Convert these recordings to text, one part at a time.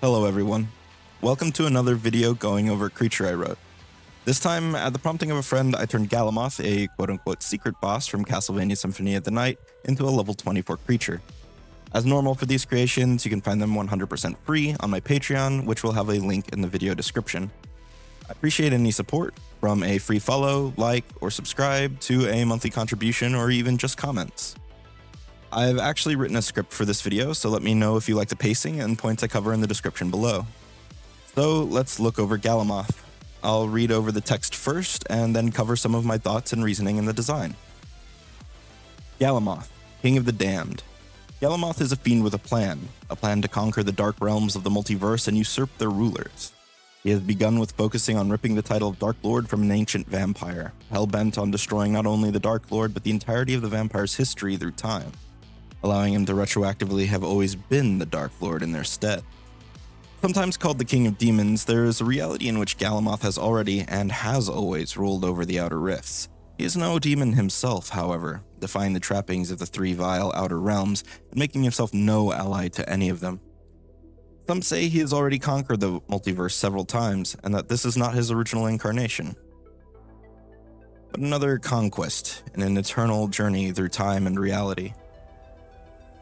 Hello everyone. Welcome to another video going over a creature I wrote. This time, at the prompting of a friend, I turned Galamoth, a quote-unquote secret boss from Castlevania Symphony of the Night, into a level 24 creature. As normal for these creations, you can find them 100% free on my Patreon, which will have a link in the video description. I appreciate any support, from a free follow, like, or subscribe, to a monthly contribution, or even just comments. I've actually written a script for this video, so let me know if you like the pacing and points I cover in the description below. So let's look over Galamoth. I'll read over the text first, and then cover some of my thoughts and reasoning in the design. Galamoth, King of the Damned. Galamoth is a fiend with a plan to conquer the dark realms of the multiverse and usurp their rulers. He has begun with focusing on ripping the title of Dark Lord from an ancient vampire, hell-bent on destroying not only the Dark Lord but the entirety of the vampire's history through time, allowing him to retroactively have always been the Dark Lord in their stead. Sometimes called the King of Demons, there is a reality in which Galamoth has already and has always ruled over the Outer Rifts. He is no demon himself, however, defying the trappings of the three vile Outer Realms and making himself no ally to any of them. Some say he has already conquered the multiverse several times, and that this is not his original incarnation, but another conquest in an eternal journey through time and reality.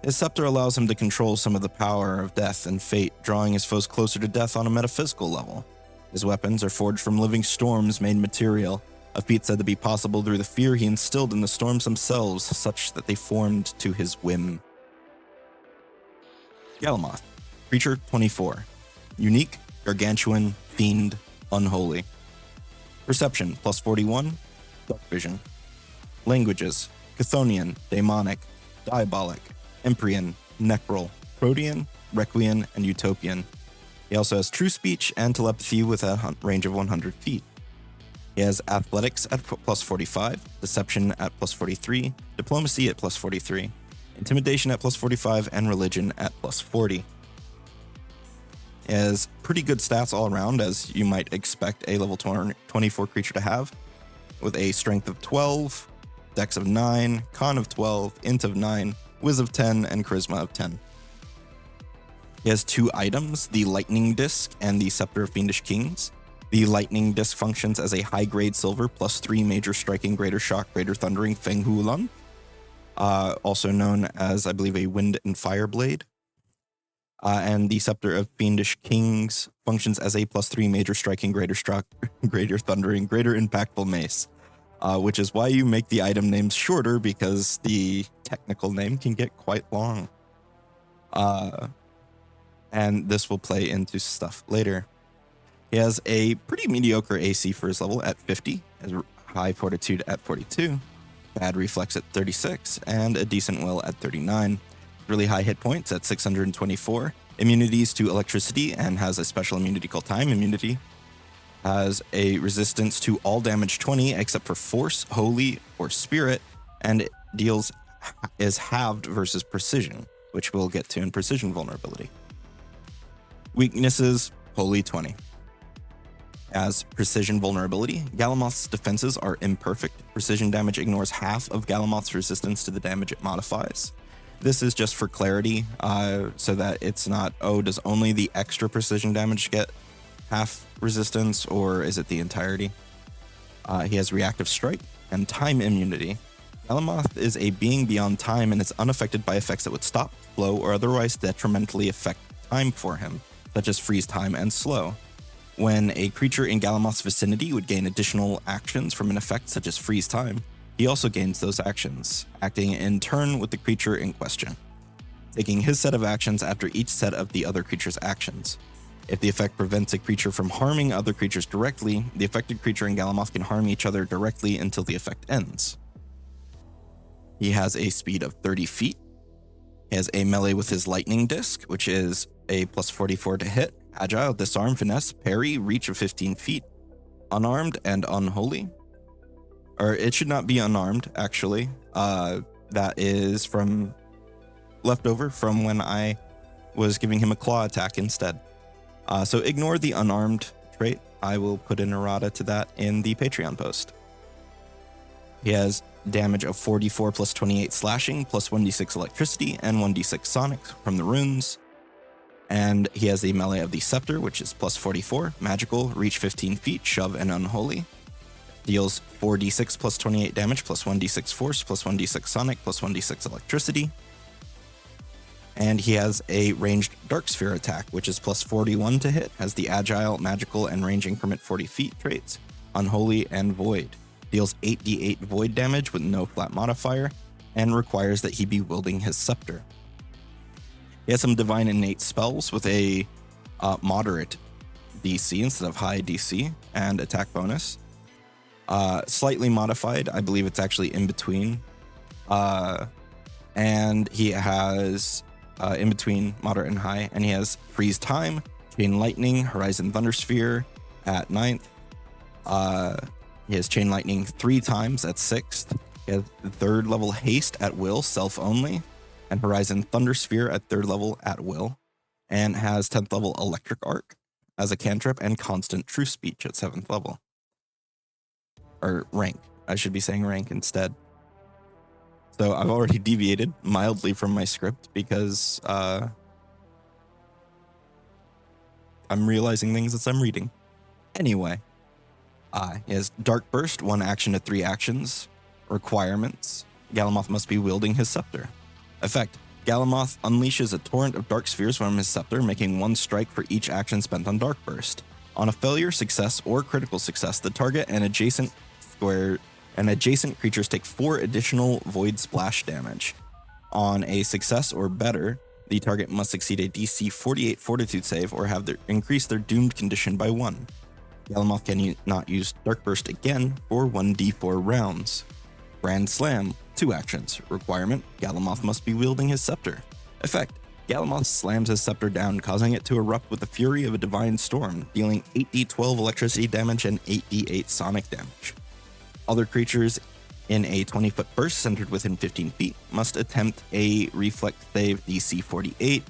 His scepter allows him to control some of the power of death and fate, drawing his foes closer to death on a metaphysical level. His weapons are forged from living storms made material, a feat said to be possible through the fear he instilled in the storms themselves, such that they formed to his whim. Galamoth, Creature 24. Unique, Gargantuan, Fiend, Unholy. Perception, plus 41. Dark Vision. Languages, Chthonian, Daemonic, Diabolic, Emprian, Necral, Protean, Requiem, and Utopian. He also has True Speech and Telepathy with a range of 100 feet. He has Athletics at plus 45, Deception at plus 43, Diplomacy at plus 43, Intimidation at plus 45, and Religion at plus 40. He has pretty good stats all around, as you might expect a level 24 creature to have, with a Strength of 12, Dex of 9, Con of 12, Int of 9, Wiz of 10, and Charisma of 10. He has two items, the Lightning Disc and the Scepter of Fiendish Kings. The Lightning Disc functions as a high-grade silver plus 3 major striking, greater shock, greater thundering Feng Hulan, also known as, I believe, a Wind and Fire Blade. And the Scepter of Fiendish Kings functions as a plus 3 major striking, greater thundering, greater impactful mace. Which is why you make the item names shorter, because the technical name can get quite long. And this will play into stuff later. He has a pretty mediocre AC for his level at 50, has high fortitude at 42, bad reflex at 36, and a decent will at 39. Really high hit points at 624, immunities to electricity, and has a special immunity called Time Immunity. Has a resistance to all damage 20 except for Force, Holy, or Spirit, and it is halved versus Precision, which we'll get to in Precision Vulnerability. Weaknesses, Holy 20. As Precision Vulnerability, Galamoth's defenses are imperfect. Precision damage ignores half of Galamoth's resistance to the damage it modifies. This is just for clarity, so that it's not, oh, does only the extra precision damage get half resistance, or is it the entirety? He has Reactive Strike and Time Immunity. Galamoth is a being beyond time and is unaffected by effects that would stop, slow, or otherwise detrimentally affect time for him, such as freeze time and slow. When a creature in Galamoth's vicinity would gain additional actions from an effect such as freeze time, he also gains those actions, acting in turn with the creature in question, taking his set of actions after each set of the other creature's actions. If the effect prevents a creature from harming other creatures directly, the affected creature and Galamoth can harm each other directly until the effect ends. He has a speed of 30 feet. He has a melee with his Lightning Disc, which is a plus 44 to hit, agile, disarm, finesse, parry, reach of 15 feet, unarmed, and unholy. Or it should not be unarmed, actually. That is from leftover from when I was giving him a claw attack instead. So ignore the unarmed trait. I will put an errata to that in the Patreon post. He has damage of 44 plus 28 slashing, plus 1d6 electricity, and 1d6 sonic from the runes. And he has the melee of the Scepter, which is plus 44, magical, reach 15 feet, shove, and unholy. Deals 4d6 plus 28 damage, plus 1d6 force, plus 1d6 sonic, plus 1d6 electricity. And he has a ranged Dark Sphere attack, which is plus 41 to hit, has the agile, magical, and range increment 40 feet traits, unholy, and void. Deals 8d8 void damage with no flat modifier, and requires that he be wielding his scepter. He has some divine innate spells with a moderate DC instead of high DC, and attack bonus. Slightly modified, I believe it's actually in between. And he has in between moderate and high, and he has freeze time, chain lightning, horizon thundersphere at 9th. He has chain lightning 3 times at 6th. He has 3rd level haste at will, self only, and horizon thundersphere at 3rd level at will, and has 10th level electric arc as a cantrip and constant true speech at 7th level. Or rank. I should be saying rank instead. So I've already deviated mildly from my script because I'm realizing things as I'm reading. Anyway, he has Dark Burst, 1 action to 3 actions. Requirements: Galamoth must be wielding his scepter. Effect: Galamoth unleashes a torrent of dark spheres from his scepter, making 1 strike for each action spent on Dark Burst. On a failure, success, or critical success, the target and adjacent creatures take 4 additional void splash damage. On a success or better, the target must succeed a DC 48 fortitude save or have increase their doomed condition by 1. Galamoth cannot use Dark Burst again for 1d4 rounds. Grand Slam, 2 actions. Requirement: Galamoth must be wielding his scepter. Effect: Galamoth slams his scepter down, causing it to erupt with the fury of a divine storm, dealing 8d12 electricity damage and 8d8 sonic damage. Other creatures in a 20-foot burst centered within 15 feet must attempt a reflex save DC 48.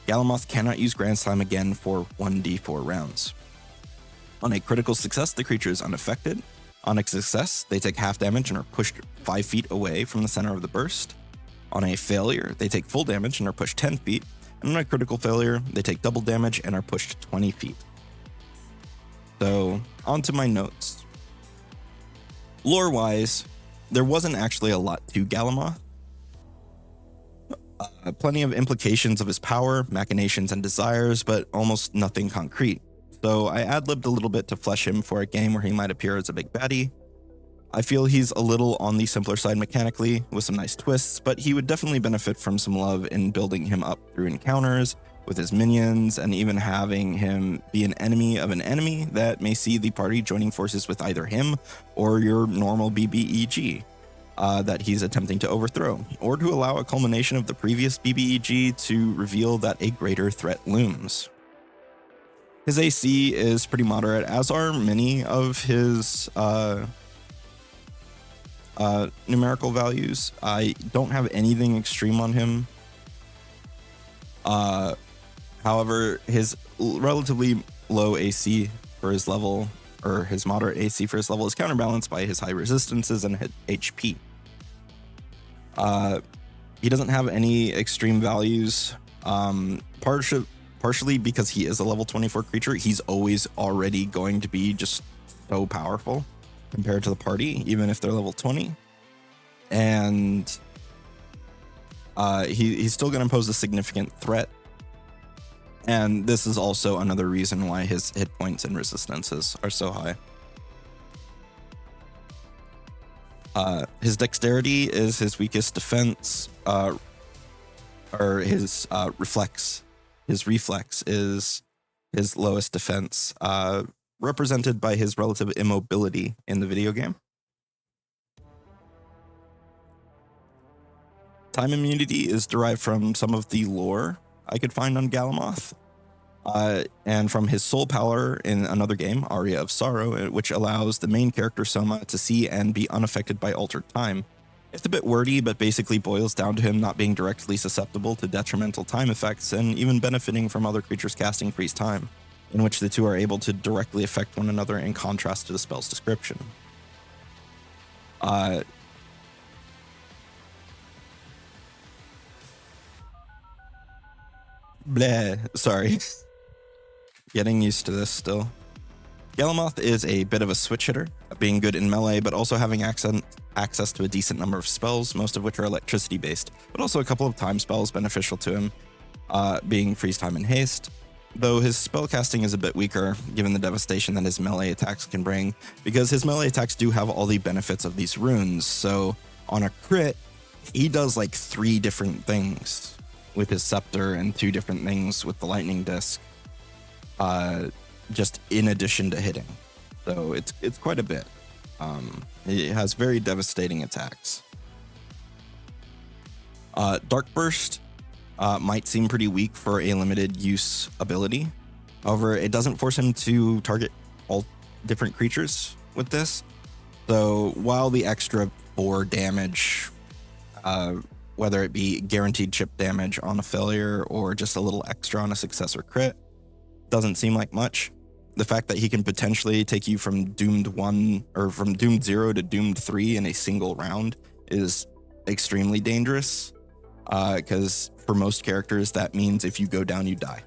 Galamoth cannot use Grand Slam again for 1d4 rounds. On a critical success, the creature is unaffected. On a success, they take half damage and are pushed 5 feet away from the center of the burst. On a failure, they take full damage and are pushed 10 feet. And on a critical failure, they take double damage and are pushed 20 feet. So, onto my notes. Lore-wise, there wasn't actually a lot to Galamoth. Plenty of implications of his power, machinations, and desires, but almost nothing concrete. So I ad-libbed a little bit to flesh him for a game where he might appear as a big baddie. I feel he's a little on the simpler side mechanically, with some nice twists, but he would definitely benefit from some love in building him up through encounters with his minions, and even having him be an enemy of an enemy that may see the party joining forces with either him or your normal BBEG that he's attempting to overthrow, or to allow a culmination of the previous BBEG to reveal that a greater threat looms. His AC is pretty moderate, as are many of his numerical values. I don't have anything extreme on him. However, his relatively low AC for his level, or his moderate AC for his level, is counterbalanced by his high resistances and HP. He doesn't have any extreme values, partially because he is a level 24 creature. He's always already going to be just so powerful compared to the party, even if they're level 20. And he's still going to pose a significant threat. And this is also another reason why his hit points and resistances are so high. His dexterity is his weakest defense, or his reflex. His reflex is his lowest defense, represented by his relative immobility in the video game. Time immunity is derived from some of the lore I could find on Galamoth, and from his soul power in another game, Aria of Sorrow, which allows the main character Soma to see and be unaffected by altered time. It's a bit wordy, but basically boils down to him not being directly susceptible to detrimental time effects, and even benefiting from other creatures casting freeze time, in which the two are able to directly affect one another in contrast to the spell's description. Bleh, sorry. Getting used to this still. Galamoth is a bit of a switch hitter, being good in melee, but also having access to a decent number of spells, most of which are electricity based, but also a couple of time spells beneficial to him, being freeze time and haste. Though his spellcasting is a bit weaker, given the devastation that his melee attacks can bring, because his melee attacks do have all the benefits of these runes, so on a crit, he does like 3 different things with his scepter and 2 different things with the lightning disc, just in addition to hitting. So it's quite a bit. It has very devastating attacks. Dark Burst might seem pretty weak for a limited use ability. However, it doesn't force him to target all different creatures with this. So while the extra 4 damage, whether it be guaranteed chip damage on a failure or just a little extra on a success or crit, doesn't seem like much. The fact that he can potentially take you from doomed 1 or from doomed 0 to doomed 3 in a single round is extremely dangerous, because for most characters that means if you go down you die.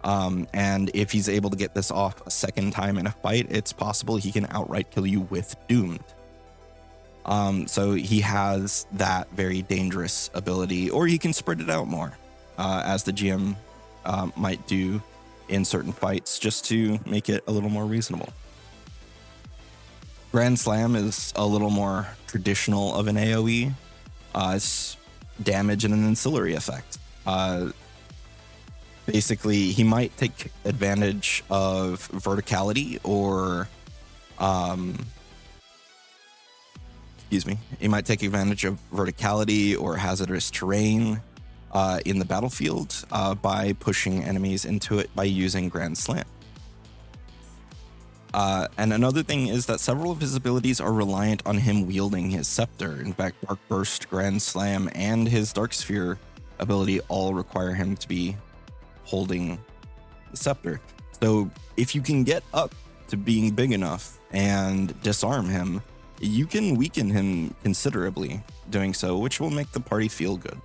And if he's able to get this off a second time in a fight, it's possible he can outright kill you with doomed. So he has that very dangerous ability, or he can spread it out more, as the GM might do in certain fights, just to make it a little more reasonable. Grand Slam is a little more traditional of an AoE. It's damage and an ancillary effect. Basically, he might take advantage of verticality or he might take advantage of verticality or hazardous terrain in the battlefield by pushing enemies into it by using Grand Slam. And another thing is that several of his abilities are reliant on him wielding his scepter. In fact, Dark Burst, Grand Slam, and his Dark Sphere ability all require him to be holding the scepter. So if you can get up to being big enough and disarm him, you can weaken him considerably doing so, which will make the party feel good.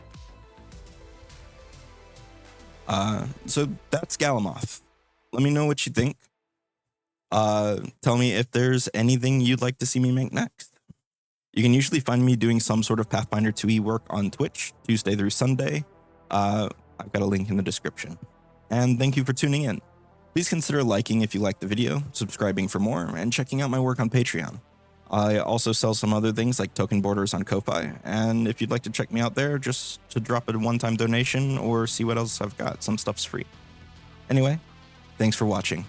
So that's Galamoth. Let me know what you think. Tell me if there's anything you'd like to see me make next. You can usually find me doing some sort of Pathfinder 2e work on Twitch, Tuesday through Sunday. I've got a link in the description. And thank you for tuning in. Please consider liking if you liked the video, subscribing for more, and checking out my work on Patreon. I also sell some other things like token borders on Ko-Fi, and if you'd like to check me out there just to drop a one-time donation or see what else I've got, some stuff's free. Anyway, thanks for watching.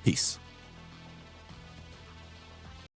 Peace.